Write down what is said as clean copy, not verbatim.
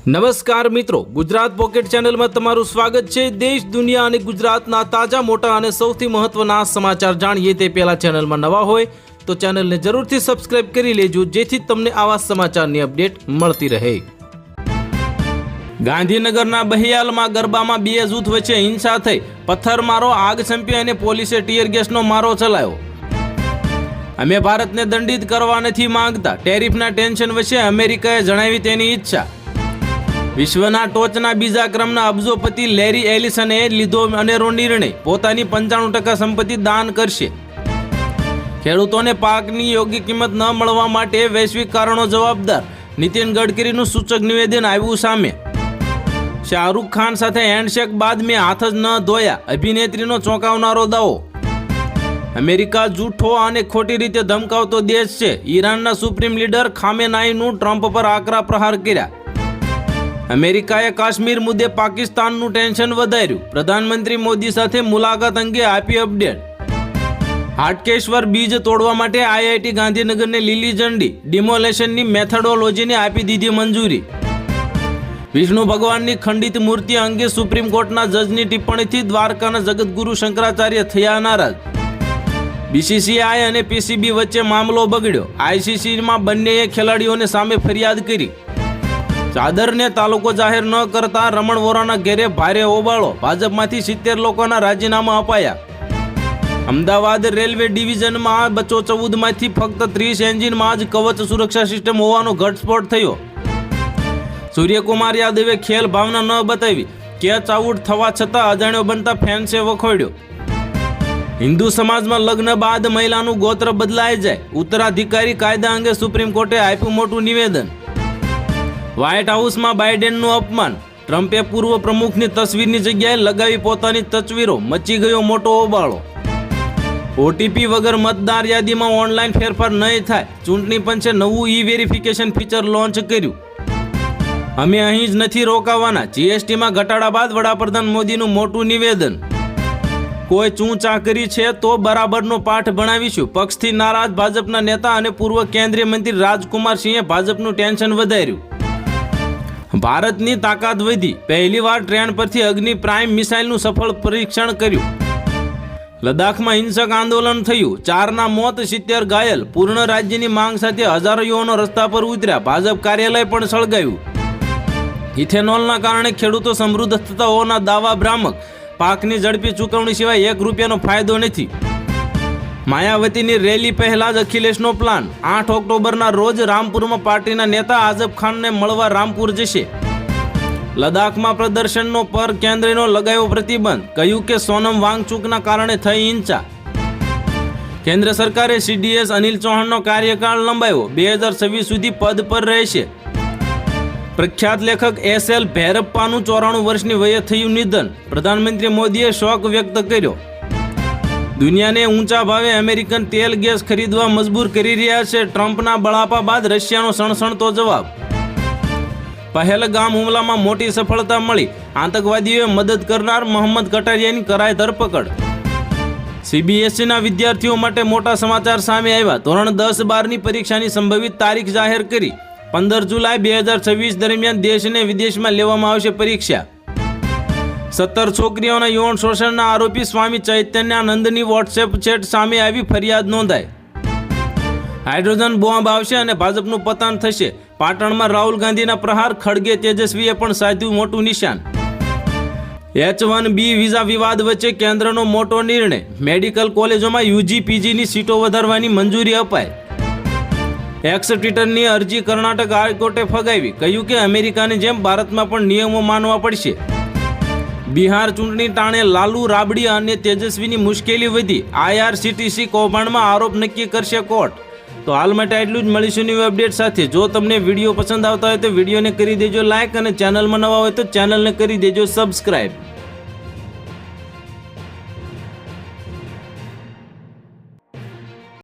નમસ્કાર મિત્રો, ગુજરાત પોકેટ ચેનલમાં તમારું સ્વાગત છે। દેશ દુનિયા અને ગુજરાતના તાજા મોટા અને સૌથી મહત્વના સમાચાર જાણીએ તે પહેલા ચેનલમાં નવા હોય તો ચેનલને જરૂરથી સબસ્ક્રાઇબ કરી લેજો, જેથી તમને આવા સમાચારની અપડેટ મળતી રહે। ગાંધીનગરના બહિયાલમાં ગરબામાં બે જૂથ વચ્ચે હિંસા થઈ, પથ્થરમારો, આગ ચંપી અને પોલીસે ટીયર ગેસનો મારો ચલાવ્યો। અમે ભારતને દંડિત કરવા નથી માંગતા, ટેરિફના ટેન્શન વચ્ચે અમેરિકાએ જણાવી તેની ઈચ્છા। વિશ્વના ટોચના બીજા ક્રમના અબજોપતિ લેરી એલિસને લીધો અનેરો નિર્ણય, પોતાની 95% સંપત્તિ દાન કરશે। ખેડૂતોને પાકની યોગ્ય કિંમત ન મળવા માટે વૈશ્વિક કારણો જવાબદાર, નીતિન ગડકરીનું સૂચક નિવેદન આવ્યું સામે। શાહરૂખ ખાન સાથે હેન્ડશેક બાદ મેં હાથ જ ન ધોયા, અભિનેત્રીનો ચોંકાવનારો દાવો। અમેરિકા જૂઠો અને ખોટી રીતે ધમકાવતો દેશ છે, ઈરાનના સુપ્રીમ લીડર ખામેનાઈનું ટ્રમ્પ પર આકરા પ્રહાર કર્યા। અમેરિકાએ કાશ્મીર મુદ્દે પાકિસ્તાનનું ટેન્શન વધાર્યું, પ્રધાનમંત્રી મોદી સાથે મુલાકાત અંગે આપી અપડેટ। હાટકેશ્વર બીજ તોડવા માટે આઈઆઈટી ગાંધીનગરને લીલી ઝંડી, ડિમોલેશનની મેથોડોલોજીને આપી દીધી મંજૂરી। વિષ્ણુ ભગવાનની ખંડિત મૂર્તિ અંગે સુપ્રીમ કોર્ટના જજની ટિપ્પણીથી દ્વારકાના જગતગુરુ શંકરાચાર્ય થયા નારાજ। બીસીસીઆઈ અને પીસીબી વચ્ચે મામલો બગડ્યો, આઈસીસીમાં બંનેએ ખેલાડીઓને સામે ફરિયાદ કરી। ચાદરને તાલુકો જાહેર ન કરતા રમણ વોરાના ઘેરે ભારે હોબાળો, ભાજપમાંથી 70 લોકોના રાજીનામા અપાયા। અમદાવાદ રેલવે ડિવિઝનમાં 214માંથી ફક્ત 30 એન્જિનમાં જ કવચ સુરક્ષા સિસ્ટમ હોવાનો ઘટસ્ફોટ થયો। સૂર્યકુમાર યાદવે ખેલ ભાવના ન બતાવી, કેચ આઉટ થવા છતાં અજાણ્યો બનતા ફેન્સે વખોડ્યો। હિન્દુ સમાજમાં લગ્ન બાદ મહિલાનું ગોત્ર બદલાઈ જાય, ઉત્તરાધિકારી કાયદા અંગે સુપ્રીમ કોર્ટે આપ્યું મોટું નિવેદન। વ્હાઇટ હાઉસમાં બાઇડેનનું અપમાન, ટ્રમ્પે પૂર્વ પ્રમુખની તસવીરની જગ્યાએ લગાવી પોતાની તસવીરો, મચી ગયો મોટો હોબાળો। ઓટીપી વગર મતદાર યાદીમાં ઓનલાઈન ફેરફાર નહીં થાય, ચૂંટણી પંચે નવું ઈ વેરિફિકેશન ફીચર લોન્ચ કર્યું। અમે અહીં જ નથી રોકાવાના, જીએસટીમાં ઘટાડા બાદ વડાપ્રધાન મોદીનું મોટું નિવેદન। કોઈ ચૂંચા કરી છે તો બરાબરનો પાઠ ભણાવીશું, પક્ષથી નારાજ ભાજપના નેતા અને પૂર્વ કેન્દ્રીય મંત્રી રાજકુમાર સિંહે ભાજપનું ટેન્શન વધાર્યું। ભારતની તાકાત વધી, પહેલીવાર ટ્રેન પરથી અગ્નિ પ્રાઇમ મિસાઇલનું સફળ પરીક્ષણ કર્યું। લદ્દાખમાં હિંસક આંદોલન થયું, 4ના મોત, 70 ઘાયલ, પૂર્ણ રાજ્યની માંગ સાથે હજારો યુવાનો રસ્તા પર ઉતર્યા, ભાજપ કાર્યાલય પણ સળગાવ્યું। ઇથેનોલના કારણે ખેડૂતો સમૃદ્ધ થતા હોવાના દાવા ભ્રામક, પાકની ઝડપી ચૂકવણી સિવાય ₹1 ફાયદો નથી। માયાવતીની રેલી પહેલા જ અખિલેશનો પ્લાન, 8 ઓક્ટોબરના રોજ રામપુરમાં પાર્ટીના નેતા આઝમ ખાનને મળવા રામપુર જશે। લદ્દાખમાં પ્રદર્શનનો પર કેન્દ્રનો લગાવ્યો પ્રતિબંધ, કહ્યું કે સોનમ વાંગચુકના કારણે થઈ હિંસા। કેન્દ્ર સરકારે સીડીએસ અનિલ ચૌહાણનો કાર્યકાળ લંબાવ્યો, 2026 સુધી પદ પર રહેશે। પ્રખ્યાત લેખક એસએલ ભૈરપ્પાનું 94 વર્ષની વયે થયું નિધન, પ્રધાનમંત્રી મોદીએ શોક વ્યક્ત કર્યો। દુનિયાને ઊંચા ભાવે અમેરિકન તેલ ગેસ ખરીદવા મજબૂર કરી રહ્યા છે, ટ્રમ્પના બળાપા બાદ રશિયાનો સણસણતો જવાબ। પહેલગામ હુમલામાં મોટી સફળતા મળી, આતંકવાદીઓએ મદદ કરનાર મોહમ્મદ કટારિયાની કરાઈ ધરપકડ। સીબીએસઈના વિદ્યાર્થીઓ માટે મોટા સમાચાર સામે આવ્યા, ધોરણ 10-12ની પરીક્ષાની સંભવિત તારીખ જાહેર કરી, 15 જુલાઈ 2026 દરમિયાન દેશ અને વિદેશમાં લેવામાં આવશે પરીક્ષા। 17 છોકરીઓના યૌન શોષણના આરોપી સ્વામી ચૈતન્યાનંદની વોટ્સએપ ચેટ સામે આવી, ફરિયાદ નોંધાઈ। હાઇડ્રોજન બોમ્બ આવશે અને ભાજપનું પતન થશે, પાટણમાં રાહુલ ગાંધીના પ્રહાર, ખડગે તેજસ્વીએ પણ સાધ્યું મોટું નિશાન। H1B વિઝા વિવાદ વચ્ચે કેન્દ્રનો મોટો નિર્ણય, મેડિકલ કોલેજોમાં યુજી પીજીની સીટો વધારવાની મંજૂરી અપાઈ। એક્સ ટ્વિટરની અરજી કર્ણાટક હાઈકોર્ટે ફગાવી, કહ્યું કે અમેરિકાની જેમ ભારતમાં પણ નિયમો માનવા પડશે। બિહાર ચૂંટણી ટાણે લાલુ રાબડી અને તેજસ્વીની મુશ્કેલી વધી, આઈઆરસીટીસી કૌભાંડમાં આરોપ નક્કી કરશે કોર્ટ। તો હાલ માટે એટલું જ, મળીશું નવી અપડેટ સાથે। જો તમને વિડીયો પસંદ આવતા હોય તો વિડીયોને કરી દેજો લાઇક, અને ચેનલમાં નવા હોય તો ચેનલને કરી દેજો સબસ્ક્રાઇબ।